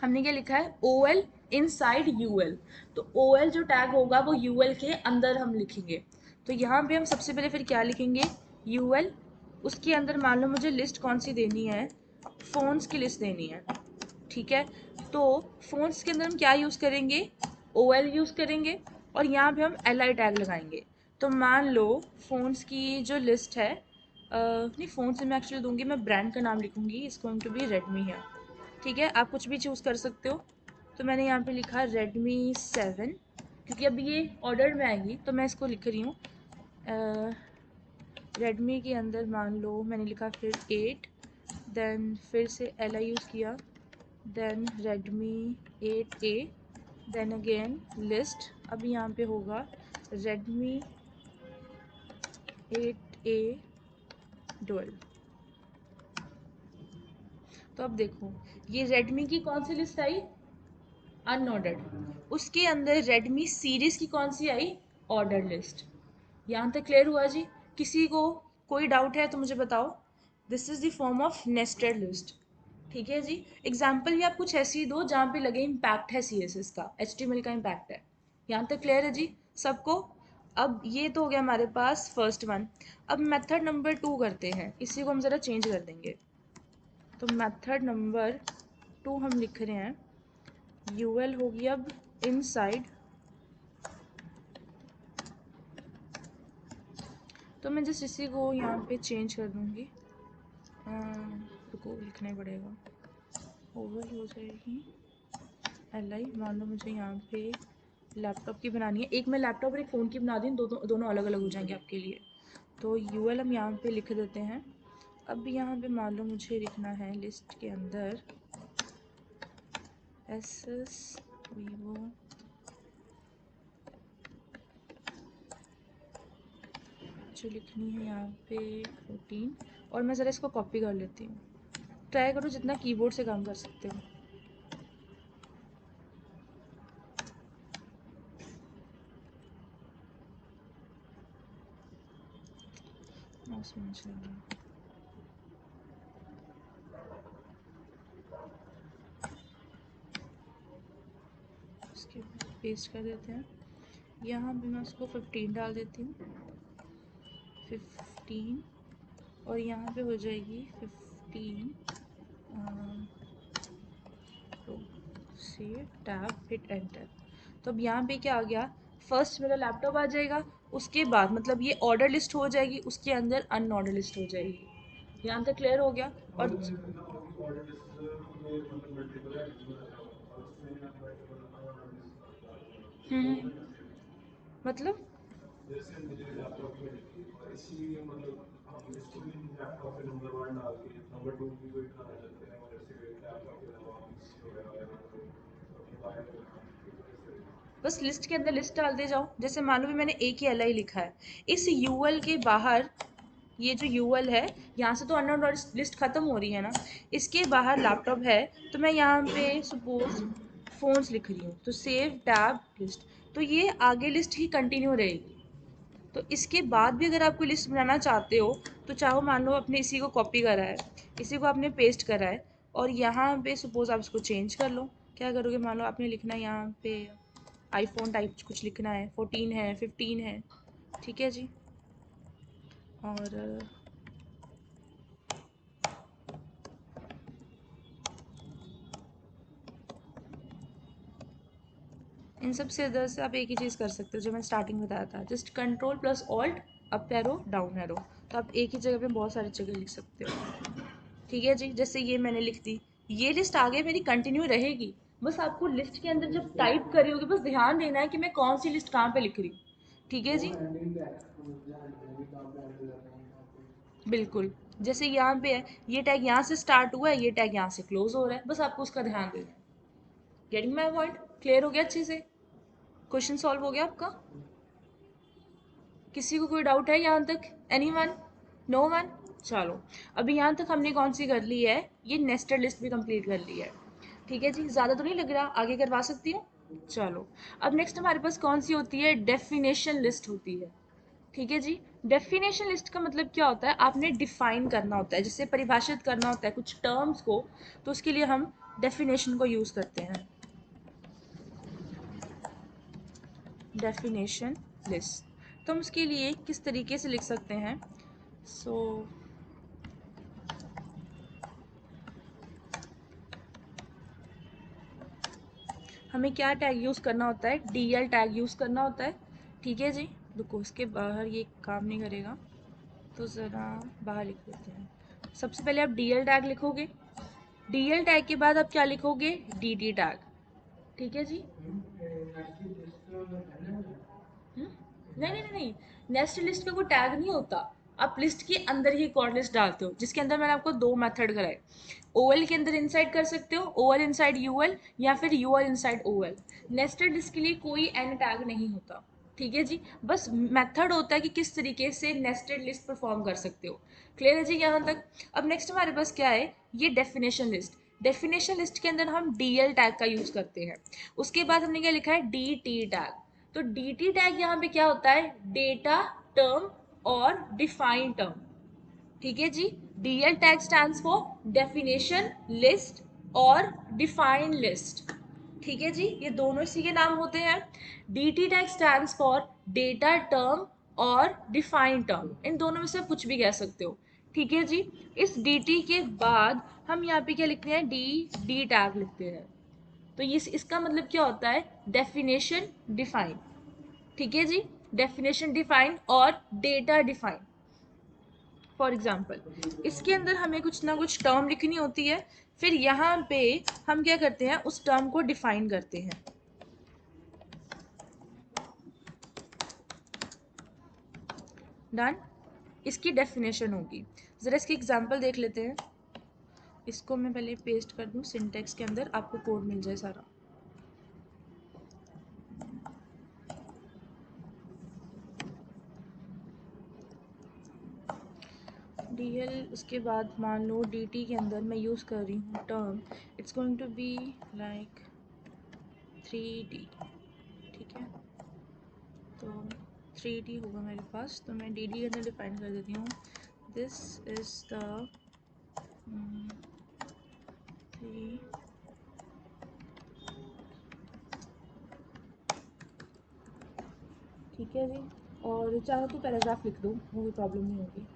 हमने क्या लिखा है? O L inside U L. तो ओ एल जो टैग होगा वो यू एल के अंदर हम लिखेंगे। तो यहाँ पे हम सबसे पहले फिर क्या लिखेंगे? यू एल, उसके अंदर मान लो मुझे लिस्ट कौन सी देनी है? फ़ोन्स की लिस्ट देनी है। ठीक है। तो फ़ोन्स के अंदर हम क्या यूज़ करेंगे? ओ एल यूज़ करेंगे, और यहाँ पे हम एल आई टैग लगाएंगे। तो मान लो फ़ोन्स की जो लिस्ट है, नहीं फ़ोन से मैं एक्चुअली दूंगी, मैं ब्रांड का नाम लिखूंगी, it's going to be Redmi है। ठीक है, आप कुछ भी चूज़ कर सकते हो। तो मैंने यहाँ पे लिखा Redmi 7, क्योंकि अब ये ऑर्डर में आएगी तो मैं इसको लिख रही हूँ। रेडमी के अंदर मान लो मैंने लिखा फिर 8, देन फिर से एल आई यूज़ किया, then Redmi 8A, then again list. अब यहाँ पे होगा Redmi 8A 12। तो अब देखो, ये रेडमी की कौन सी लिस्ट आई? अनऑर्डर्ड। उसके अंदर रेडमी सीरीज की कौन सी आई? Order list. यहाँ तक क्लियर हुआ जी? किसी को कोई डाउट है तो मुझे बताओ। This is the form of nested list. ठीक है जी। एग्जाम्पल भी आप कुछ ऐसी दो जहाँ पे लगे इम्पैक्ट है CSS का, HTML का इम्पैक्ट है। यहाँ तक क्लियर है जी सबको? अब ये तो हो गया हमारे पास फर्स्ट वन। अब मेथड नंबर 2 करते हैं, इसी को हम ज़रा चेंज कर देंगे। तो मेथड नंबर 2 हम लिख रहे हैं, यूएल होगी अब इनसाइड। तो मैं जस्ट इसी को यहाँ पे चेंज कर दूँगी। रुको, लिखना ही पड़ेगा। ओवल हो जाएगी एल आई। मान लो मुझे यहाँ पे लैपटॉप की बनानी है, एक मैं लैपटॉप और एक फ़ोन की बना दी, दोनों अलग अलग हो जाएंगे आपके लिए। तो यू एल हम यहाँ पे लिख देते हैं। अब यहाँ पे मान लो मुझे लिखना है लिस्ट के अंदर एसएस वीवो, जो लिखनी है यहाँ पे 14। और मैं ज़रा इसको कॉपी कर लेती हूँ। ट्राई करो जितना कीबोर्ड से काम कर सकते हो। माउस में चल रहा है। उसके बाद पेस्ट कर देते हैं। यहाँ पे मैं उसको 15 डाल देती हूँ, 15। और यहाँ पे हो जाएगी 15। तो सेव टैब हिट एंटर। तो अब यहाँ पे क्या आ गया? फर्स्ट मेरा लैपटॉप आ जाएगा, उसके बाद मतलब ये ऑर्डर लिस्ट हो जाएगी, उसके अंदर अनऑर्डर लिस्ट हो जाएगी। यहाँ तक क्लियर हो गया? और मतलब जैसे मुझे लैपटॉप में लिखी और इसीलिए मतलब हम इसको भी लैपटॉप पे नंबर वन डाल के नंबर टू भी कोई खाना चाहते हैं, और जैसे लैपटॉप के अलावा पीसी वगैरह या कोई मोबाइल वगैरह तो कैसे। बस लिस्ट के अंदर लिस्ट डालते जाओ। जैसे मान लो भी मैंने ए की एल आई लिखा है, इस यूएल के बाहर, ये जो यूएल है, यहाँ से तो अननोन लिस्ट खत्म हो रही है ना, इसके बाहर लैपटॉप है, तो मैं यहाँ पे सपोज फोन्स लिख रही हूँ, तो सेव टैब लिस्ट, तो ये आगे लिस्ट ही कंटिन्यू रहेगी। तो इसके बाद भी अगर आप कोई लिस्ट बनाना चाहते हो, तो चाहो मान लो आपने इसी को कॉपी करा है, इसी को आपने पेस्ट करा है, और यहाँ पे सपोज आप इसको चेंज कर लो। क्या करोगे, मान लो आपने लिखना है यहाँ पे आईफोन टाइप कुछ लिखना है, 14 है, 15 है, ठीक है जी। और इन सब से इधर से आप एक ही चीज़ कर सकते हो जो मैं स्टार्टिंग में बताया था, just control plus alt, up arrow down arrow, तो आप एक ही जगह पे बहुत सारी जगह लिख सकते हो। ठीक है जी, जैसे ये मैंने लिख दी, ये लिस्ट आगे मेरी कंटिन्यू रहेगी। बस आपको लिस्ट के अंदर जब टाइप कर रहे होगे, बस ध्यान देना है कि मैं कौन सी लिस्ट कहाँ पे लिख रही हूँ। ठीक है जी, बिल्कुल। जैसे यहाँ पे है, ये टैग यहाँ से स्टार्ट हुआ है, ये टैग यहाँ से क्लोज हो रहा है, बस आपको उसका ध्यान देना है। Getting my point? क्लियर हो गया अच्छे से? क्वेश्चन सॉल्व हो गया आपका? किसी को कोई डाउट है यहाँ तक? एनीवन? No one? चलो, अभी यहाँ तक हमने कौन सी कर ली है, ये नेस्टेड लिस्ट भी कंप्लीट कर ली है। ठीक है जी, ज़्यादा तो नहीं लग रहा, आगे करवा सकती हूँ? चलो, अब नेक्स्ट हमारे पास कौन सी होती है, डेफिनेशन लिस्ट होती है। ठीक है जी, डेफिनेशन लिस्ट का मतलब क्या होता है, आपने डिफाइन करना होता है, जिससे परिभाषित करना होता है कुछ टर्म्स को, तो उसके लिए हम डेफिनेशन को यूज़ करते हैं। डेफिनेशन लिस्ट, तो हम उसके लिए किस तरीके से लिख सकते हैं, सो हमें क्या टैग यूज़ करना होता है, डी एल टैग यूज़ करना होता है। ठीक है जी, रुको, उसके बाहर ये काम नहीं करेगा, तो ज़रा बाहर लिख देते हैं। सबसे पहले आप डी एल टैग लिखोगे, डी एल टैग के बाद आप क्या लिखोगे, डी टी टैग। ठीक है जी। नहीं नहीं नहीं नहीं, नेस्ट लिस्ट का कोई टैग नहीं होता। आप लिस्ट के अंदर ही एक और लिस्ट डालते हो, जिसके अंदर मैंने आपको दो मेथड कराए। ओएल के अंदर इनसाइड कर सकते हो, ओएल इनसाइड यूएल, या फिर UL inside OL. Nested list के लिए कोई एन टैग नहीं होता। ठीक है जी, बस मेथड होता है कि किस तरीके से नेस्टेड लिस्ट परफॉर्म कर सकते हो। क्लियर है जी यहाँ तक? अब नेक्स्ट हमारे पास क्या है, ये डेफिनेशन लिस्ट। डेफिनेशन लिस्ट के अंदर हम डीएल टैग का यूज करते हैं। उसके बाद हमने क्या लिखा है, डी टी टैग। तो डी टी टैग यहाँ पे क्या होता है, डेटा टर्म और डिफाइन टर्म। ठीक है जी, DL tag stands for definition list और डिफाइन लिस्ट। ठीक है जी, ये दोनों इसी के नाम होते हैं। D T tag stands for data term और डिफाइन टर्म, इन दोनों में से आप कुछ भी कह सकते हो। ठीक है जी, इस डी टी के बाद हम यहाँ पे क्या लिखते हैं, डी डी टैग लिखते हैं। तो ये इसका मतलब क्या होता है, डेफिनेशन डिफाइन। ठीक है जी, डेफिनेशन डिफाइन और डेटा डिफाइन। फॉर एग्जाम्पल, इसके अंदर हमें कुछ ना कुछ टर्म लिखनी होती है, फिर यहाँ पे हम क्या करते हैं, उस टर्म को डिफाइन करते हैं। डन, इसकी डेफिनेशन होगी। ज़रा इसकी एग्जाम्पल देख लेते हैं। इसको मैं पहले पेस्ट कर दूँ सिंटेक्स के अंदर, आपको कोड मिल जाए सारा। डी एल, उसके बाद मान लो डी टी के अंदर मैं यूज़ कर रही हूँ term, it's going to be like 3D। ठीक है, तो 3D होगा मेरे पास, तो मैं डी डी के अंदर डिफाइन कर देती हूँ, दिस इज़ द 3। ठीक है जी, और चाहो तो पैराग्राफ लिख दो, वो कोई प्रॉब्लम नहीं होगी।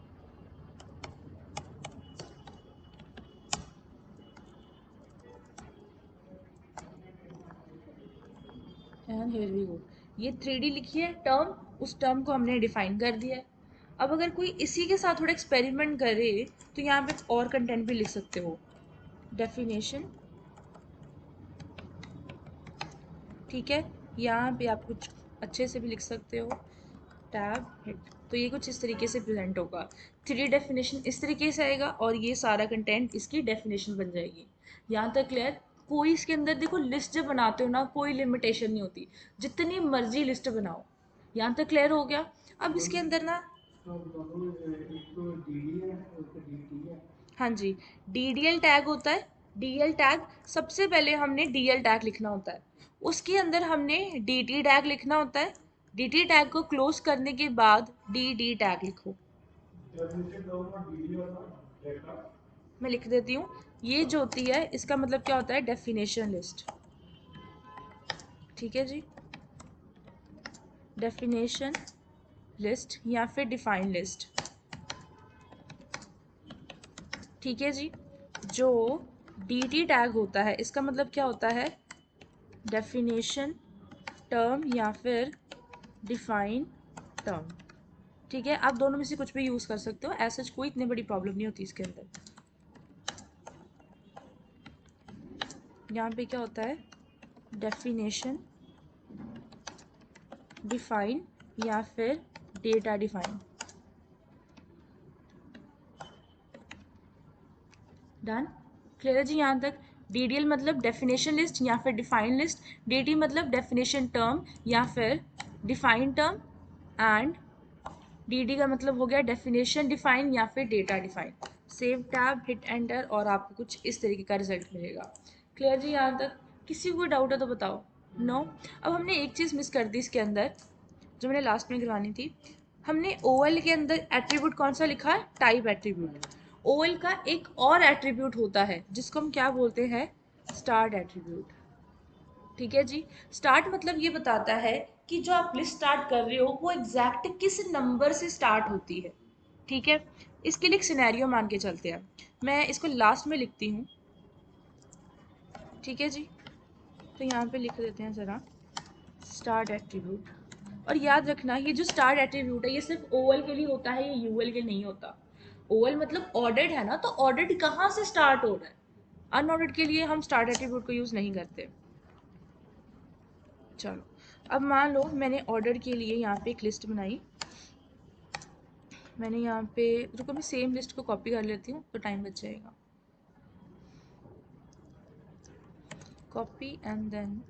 एंड हियर वी गो, ये 3D लिखी है टर्म, उस टर्म को हमने डिफाइन कर दिया है। अब अगर कोई इसी के साथ थोड़ा एक्सपेरिमेंट करे, तो यहाँ पे और कंटेंट भी लिख सकते हो, डेफिनेशन। ठीक है, यहाँ पे आप कुछ अच्छे से भी लिख सकते हो, टैब हिट। तो ये कुछ इस तरीके से प्रेजेंट होगा। थ्री डेफिनेशन इस तरीके से आएगा और ये सारा कंटेंट इसकी डेफिनेशन बन जाएगी। यहाँ तक क्लियर? कोई इसके अंदर देखो लिस्ट जब बनाते हो ना कोई लिमिटेशन नहीं होती, जितनी मर्जी लिस्ट बनाओ। यहाँ तक क्लियर हो गया? अब इसके अंदर ना, दोनों एक तो DD है और एक DT है। हाँ जी, DDL टैग होता है। DL टैग सबसे पहले हमने DL टैग लिखना होता है, उसके अंदर हमने DT टैग लिखना होता है। DT टैग को क्लोज करने के बाद DD टैग लिखो। डेफिनेशन टर्म और DD और डेटा। मैं लिख देती हूँ। ये जो होती है इसका मतलब क्या होता है, डेफिनेशन लिस्ट। ठीक है जी, डेफिनेशन लिस्ट या फिर डिफाइन लिस्ट। ठीक है जी, जो DT टैग होता है इसका मतलब क्या होता है, डेफिनेशन टर्म या फिर डिफाइन टर्म। ठीक है, आप दोनों में से कुछ भी यूज़ कर सकते हो, ऐसा कोई इतनी बड़ी प्रॉब्लम नहीं होती इसके अंदर। यहाँ पे क्या होता है, डेफिनेशन डिफाइन या फिर डेटा डिफाइन। डन? क्लियर है जी यहाँ तक? DDL मतलब डेफिनेशन लिस्ट या फिर डिफाइन लिस्ट, DT मतलब डेफिनेशन टर्म या फिर डिफाइन टर्म, एंड DD का मतलब हो गया डेफिनेशन डिफाइन या फिर data define. Save tab, hit enter और आपको कुछ इस तरीके का रिजल्ट मिलेगा। क्लियर जी यहाँ तक? किसी को कोई डाउट है तो बताओ। नो? अब हमने एक चीज़ मिस कर दी इसके अंदर, जो मैंने लास्ट में करवानी थी। हमने OL के अंदर एट्रीब्यूट कौन सा लिखा है, टाइप एट्रीब्यूट। OL का एक और एट्रीब्यूट होता है जिसको हम क्या बोलते हैं, स्टार्ट एट्रीब्यूट। ठीक है जी, स्टार्ट मतलब ये बताता है कि जो आप लिस्ट स्टार्ट कर रहे हो वो एग्जैक्ट किस नंबर से स्टार्ट होती है। ठीक है, इसके लिए एक सिनेरियो मान के चलते हैं, मैं इसको लास्ट में लिखती हूँ। ठीक है जी, तो यहाँ पे लिख देते हैं ज़रा स्टार्ट एट्रीब्यूट। और याद रखना ये जो स्टार्ट एट्रीब्यूट है ये सिर्फ OL के लिए होता है, ये UL के नहीं होता। OL मतलब ऑर्डर्ड है ना, तो ऑर्डर्ड कहाँ से स्टार्ट हो रहा है, अनऑर्डर्ड के लिए हम स्टार्ट एट्रीब्यूट को यूज़ नहीं करते। चलो, अब मान लो मैंने ऑर्डर के लिए यहाँ पे एक लिस्ट बनाई। मैंने यहाँ पे, रुको मैं सेम लिस्ट को कॉपी कर लेती हूँ तो टाइम बच जाएगा। कॉपी एंड देन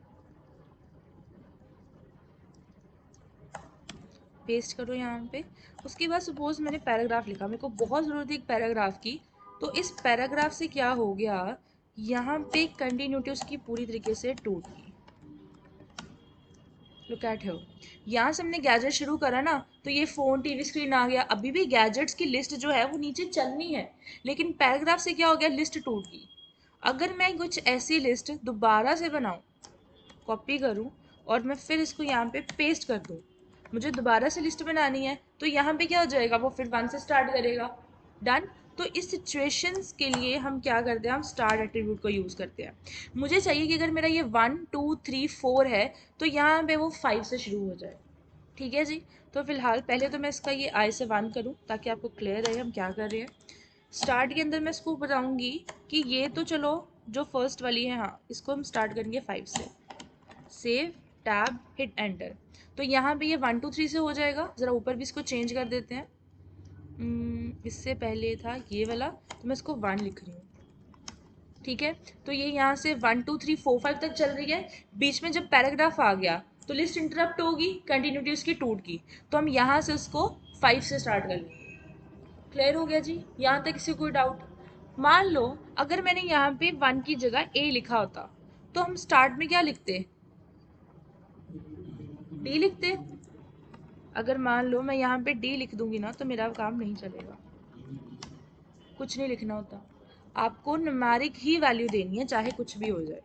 पेस्ट करो यहाँ पे। उसके बाद सपोज मैंने पैराग्राफ लिखा, मेरे को बहुत ज़रूरत है एक पैराग्राफ की, तो इस पैराग्राफ से क्या हो गया, यहाँ पे कंटिन्यूटी उसकी पूरी तरीके से टूट गई। लुक एट हियर, यहाँ से हमने गैजेट शुरू करा ना, तो ये फ़ोन टीवी स्क्रीन आ गया, अभी भी गैजेट्स की लिस्ट जो है वो नीचे चलनी है, लेकिन पैराग्राफ से क्या हो गया, लिस्ट टूट गई। अगर मैं कुछ ऐसी लिस्ट दोबारा से बनाऊँ, कॉपी करूँ और मैं फिर इसको यहाँ पे पेस्ट कर दूँ, मुझे दोबारा से लिस्ट बनानी है, तो यहाँ पे क्या हो जाएगा, वो फिर 1 से स्टार्ट करेगा। डन? तो इस सिचुएशंस के लिए हम क्या करते हैं, हम स्टार्ट एट्रीब्यूट को यूज़ करते हैं। मुझे चाहिए कि अगर मेरा ये 1 2 3 4 है तो यहाँ पे वो 5 से शुरू हो जाए। ठीक है जी, तो फिलहाल पहले तो मैं इसका ये I से 1 करूँ ताकि आपको क्लियर रहे हम क्या कर रहे हैं। स्टार्ट के अंदर मैं इसको बताऊँगी कि ये तो चलो जो फर्स्ट वाली है, हाँ इसको हम स्टार्ट करेंगे 5 से। Save tab, hit enter. तो यहाँ पे ये 1 2 3 से हो जाएगा। ज़रा ऊपर भी इसको चेंज कर देते हैं। इससे पहले था ये वाला, तो मैं इसको 1 लिख रही हूँ। ठीक है, तो ये यहाँ से 1 2 3 4 5 तक चल रही है। बीच में जब पैराग्राफ आ गया तो लिस्ट इंटरप्ट होगी, कंटिन्यूटी उसकी टूट गई, तो हम यहाँ से उसको 5 से स्टार्ट कर लेंगे। क्लियर हो गया जी? यहाँ तक किसी को कोई डाउट? मान लो अगर मैंने यहाँ पे 1 की जगह A लिखा होता तो हम स्टार्ट में क्या लिखते, D लिखते। अगर मान लो मैं यहाँ पे D लिख दूंगी ना तो मेरा काम नहीं चलेगा, कुछ नहीं लिखना होता। आपको न्यूमेरिक ही वैल्यू देनी है चाहे कुछ भी हो जाए।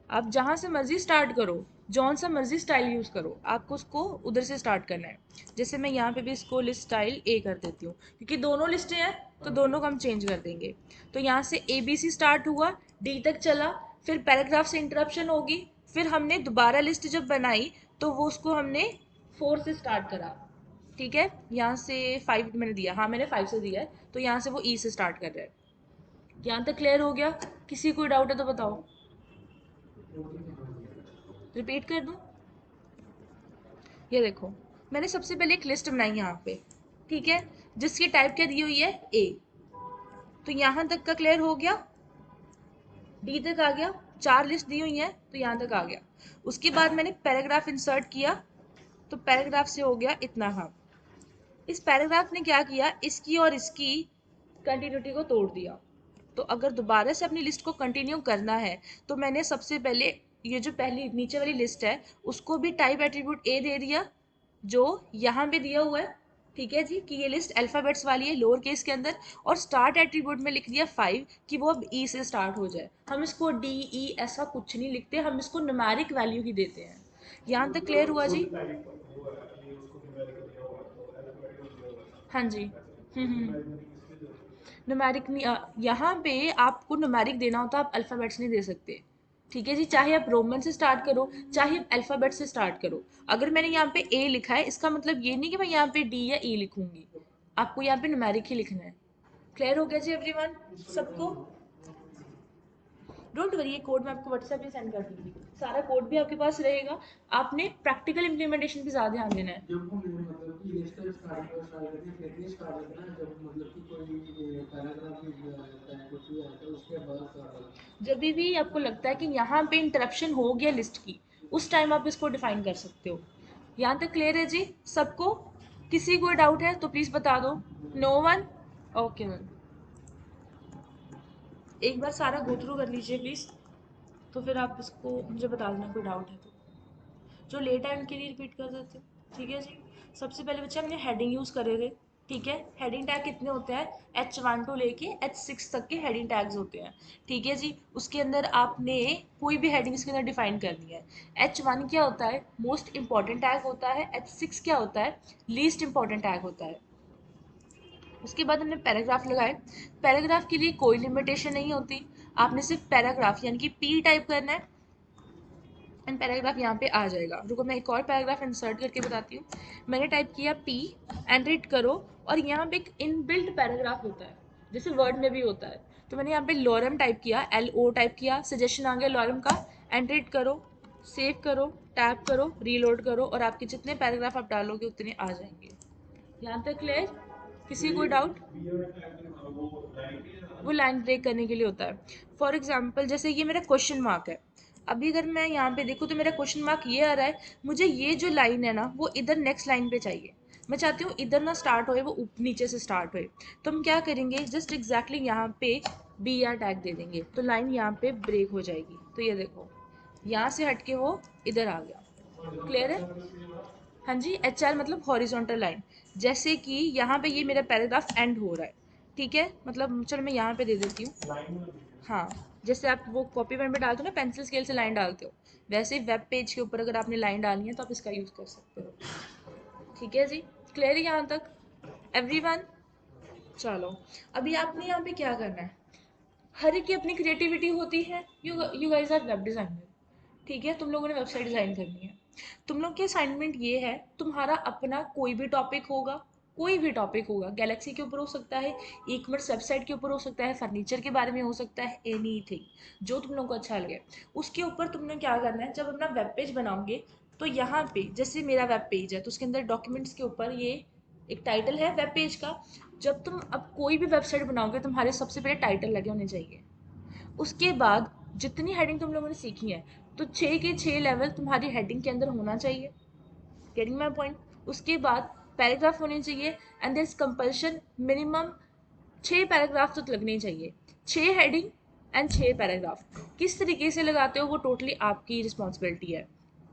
आप जहाँ से मर्जी स्टार्ट करो, जौन सा मर्जी स्टाइल यूज़ करो, आपको उसको उधर से स्टार्ट करना है। जैसे मैं यहाँ पे भी इसको लिस्ट स्टाइल A कर देती हूँ क्योंकि दोनों लिस्टें हैं, तो दोनों को हम चेंज कर देंगे। तो यहाँ से ABC स्टार्ट हुआ, D तक चला, फिर पैराग्राफ से इंटरप्शन होगी, फिर हमने दोबारा लिस्ट जब बनाई तो वो उसको हमने 4 से स्टार्ट करा। ठीक है, यहाँ से 5 मैंने दिया, हाँ मैंने 5 से दिया है, तो यहाँ से वो E से स्टार्ट कर रहा है। यहाँ तक क्लियर हो गया? किसी कोई डाउट है तो बताओ, रिपीट कर दूँ? ये देखो, मैंने सबसे पहले एक लिस्ट बनाई यहाँ पे, ठीक है, जिसकी टाइप क्या दी हुई है, ए। तो यहाँ तक का क्लियर हो गया, डी तक आ गया, 4 लिस्ट दी हुई हैं तो यहाँ तक आ गया। उसके बाद मैंने पैराग्राफ इंसर्ट किया, तो पैराग्राफ से हो गया इतना। हाँ, इस पैराग्राफ ने क्या किया, इसकी और इसकी कंटिन्यूटी को तोड़ दिया। तो अगर दोबारा से अपनी लिस्ट को कंटिन्यू करना है तो मैंने सबसे पहले ये जो पहली नीचे वाली लिस्ट है उसको भी टाइप एट्रीब्यूट ए दे दिया, जो यहाँ पे दिया हुआ है, ठीक है जी, कि ये लिस्ट अल्फ़ाबेट्स वाली है लोअर केस के अंदर, और स्टार्ट एट्रीब्यूट में लिख दिया 5 कि वो अब ई से स्टार्ट हो जाए। हम इसको डी ई ऐसा कुछ नहीं लिखते, हम इसको न्यूमेरिक वैल्यू ही देते हैं। यहाँ तक क्लियर हुआ फुल जी? टाइप वो है ये उसको न्यूमेरिकल दिया हुआ है तो अल्फाबेटिकल दिया हुआ हाँ जी। है ऐसे तो उसको हम्म। न्यूमेरिकल किसके जरूरत है? न्यूमेरिक नहीं, यहाँ पे आपको न्यूमेरिक देना होता, आप अल्फ़ाबेट्स नहीं दे सकते, ठीक है जी, चाहे आप रोमन से स्टार्ट करो चाहे आप अल्फ़ाबेट से स्टार्ट करो। अगर मैंने यहाँ पे ए लिखा है इसका मतलब ये नहीं कि मैं यहाँ पे डी या ई लिखूंगी, आपको यहाँ पे न्यूमेरिक ही लिखना है। क्लियर हो गया जी एवरीवन इसको लिखना सबको? होगा। डोंट वरी, ये कोड मैं आपको व्हाट्सएप पे सेंड कर दूंगी, सारा कोड भी आपके पास रहेगा। आपने प्रैक्टिकल इम्प्लीमेंटेशन पे ज़्यादा ध्यान देना है। जब हम मतलब कि लिस्ट स्टार्ट करते हैं फिर भी स्टार्ट करते हैं जब मतलब कि कोई पैराग्राफ भी दिया रहता है कुछ भी आता है उसके बाद स्टार्ट होता है। जब भी आपको लगता है कि यहाँ पे इंटरप्शन हो गया लिस्ट की, उस टाइम आप इसको डिफाइन कर सकते हो। यहाँ तक क्लियर है जी सबको? किसी को डाउट है तो प्लीज़ बता दो। No one? ओके मैम, एक बार सारा गो थ्रू कर लीजिए प्लीज़, तो फिर आप इसको मुझे बता देना कोई डाउट है तो। जो लेट है उनके लिए रिपीट कर देते हैं, ठीक है जी। सबसे पहले बच्चे हमने हेडिंग यूज़ करे थे, ठीक है। हेडिंग टैग कितने होते हैं, H1 टू लेके H6 तक के हेडिंग टैग्स होते हैं, ठीक है जी। उसके अंदर आपने कोई भी हेडिंग इसके अंदर डिफाइन करनी है। H1 क्या होता है, मोस्ट इंपॉर्टेंट टैग होता है। H6 क्या होता है, लीस्ट इंपॉर्टेंट टैग होता है। उसके बाद हमने पैराग्राफ लगाए। पैराग्राफ के लिए कोई लिमिटेशन नहीं होती, आपने सिर्फ पैराग्राफ यानी कि पी टाइप करना है एंड पैराग्राफ यहाँ पे आ जाएगा। रुको मैं एक और पैराग्राफ इंसर्ट करके बताती हूँ। मैंने टाइप किया पी एंड रीड करो, और यहाँ पे एक इनबिल्ट पैराग्राफ होता है जैसे वर्ड में भी होता है। तो मैंने यहाँ पे लॉरम टाइप किया, LO टाइप किया, सजेशन आ गया लॉरम का, एंड रीड करो, सेव करो, टैप करो, रीलोड करो, और आपके जितने पैराग्राफ आप डालोगे उतने आ जाएंगे। यहाँ तक क्लियर? किसी ये को डाउट? बियर टैग वो लाइन भी है वो ना। लाइन ब्रेक करने के लिए होता है। फॉर एग्जाम्पल जैसे ये मेरा क्वेश्चन मार्क है, अभी अगर मैं यहाँ पे देखूँ तो मेरा क्वेश्चन मार्क ये आ रहा है, मुझे ये जो लाइन है ना वो इधर नेक्स्ट लाइन पे चाहिए। मैं चाहती हूँ इधर ना स्टार्ट होए, वो नीचे से स्टार्ट होए। तो हम क्या करेंगे, जस्ट एग्जैक्टली यहाँ पे BR टैग दे देंगे, तो लाइन यहाँ पे ब्रेक हो जाएगी। तो ये देखो, यहाँ से हट के वो इधर आ गया। और क्लियर है? एचआर का सीन है हाँ जी, HR मतलब हॉरिजॉन्टल लाइन। जैसे कि यहाँ पे ये मेरा पैराग्राफ एंड हो रहा है, ठीक है, मतलब चलो मैं यहाँ पे दे देती हूँ। लाइन में लिखिए हाँ, जैसे आप वो कॉपी पेन पे डालते हो ना, पेंसिल स्केल से लाइन डालते हो, वैसे ही वेब पेज के ऊपर अगर आपने लाइन डालनी है तो आप इसका यूज़ कर सकते हो। ठीक है जी, क्लियर है यहाँ तक एवरीवन? चलो, अभी आपने यहाँ पे क्या करना है, हर एक की अपनी क्रिएटिविटी होती है। You guys are web designer, ठीक है, तुम लोगों ने वेबसाइट डिज़ाइन करनी है। तुम लोग की असाइनमेंट ये है, तुम्हारा अपना कोई भी टॉपिक होगा, कोई भी टॉपिक होगा, गैलेक्सी के ऊपर हो सकता है, ई कॉमर्स वेबसाइट के ऊपर हो सकता है, फर्नीचर के बारे में हो सकता है, एनीथिंग जो तुम लोग को अच्छा लगे। उसके ऊपर तुमने क्या करना है, जब अपना वेब पेज बनाओगे तो यहाँ पे जैसे मेरा वेब पेज है तो उसके अंदर डॉक्यूमेंट्स के ऊपर ये एक टाइटल है वेब पेज का। जब तुम अब कोई भी वेबसाइट बनाओगे तुम्हारे सबसे पहले टाइटल लगे होने चाहिए। उसके बाद जितनी हेडिंग तुम लोगों ने सीखी है, तो 6 के 6 लेवल तुम्हारी हेडिंग के अंदर होना चाहिए। Getting my point? उसके बाद पैराग्राफ होने चाहिए, and this compulsion minimum 6 paragraph तक लगने चाहिए। 6 हेडिंग एंड 6 पैराग्राफ किस तरीके से लगाते हो वो टोटली आपकी रिस्पॉन्सिबिलिटी है,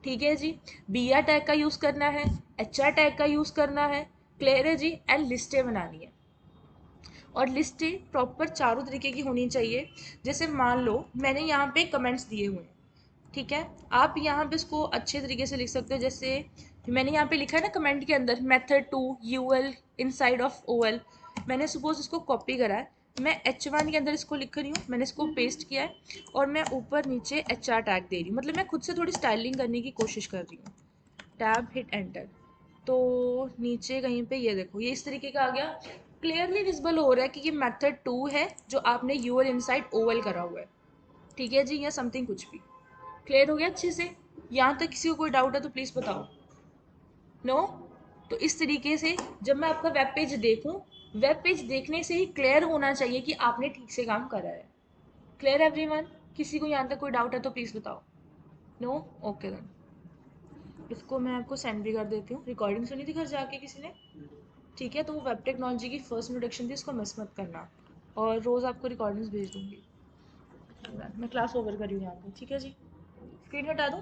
ठीक है जी। BR टैग का यूज़ करना है, HR टैग का यूज़ करना है, क्लियर है जी, एंड लिस्टें बनानी है। और लिस्टें प्रॉपर चारों तरीके की होनी चाहिए। जैसे मान लो मैंने यहाँ पे कमेंट्स दिए हुए हैं, ठीक है, आप यहाँ पे इसको अच्छे तरीके से लिख सकते हो। जैसे मैंने यहाँ पे लिखा है ना कमेंट के अंदर, method two UL inside of OL, मैंने सपोज इसको कॉपी करा है, मैं H1 के अंदर इसको लिख रही हूँ, मैंने इसको पेस्ट किया है, और मैं ऊपर नीचे HR टैग दे रही हूँ, मतलब मैं खुद से थोड़ी स्टाइलिंग करने की कोशिश कर रही हूँ। टैब हिट एंटर, तो नीचे कहीं पे ये देखो ये इस तरीके का आ गया। क्लियरली विजिबल हो रहा है कि ये मेथड 2 है जो आपने UL इनसाइड OL करा हुआ है, ठीक है जी, या समथिंग कुछ भी। क्लियर हो गया अच्छे से? यहाँ तक किसी को कोई डाउट है तो प्लीज़ बताओ। नो? तो इस तरीके से जब मैं आपका वेब पेज देखूं, वेब पेज देखने से ही क्लियर होना चाहिए कि आपने ठीक से काम करा है। Clear everyone? किसी को यहाँ तक कोई डाउट है तो प्लीज़ बताओ। नो? ओके देन इसको मैं आपको सेंड भी कर देती हूँ। रिकॉर्डिंग सुनी थी घर जाके किसी ने? ठीक है, तो वो वेब टेक्नोलॉजी की फर्स्ट इंट्रोडक्शन थी, इसको मिस मत करना। और रोज़ आपको रिकॉर्डिंग्स भेज दूँगी। मैं क्लास ओवर कर रही हूँ यहाँ पे, ठीक है जी? स्क्रीन हटा दूँ?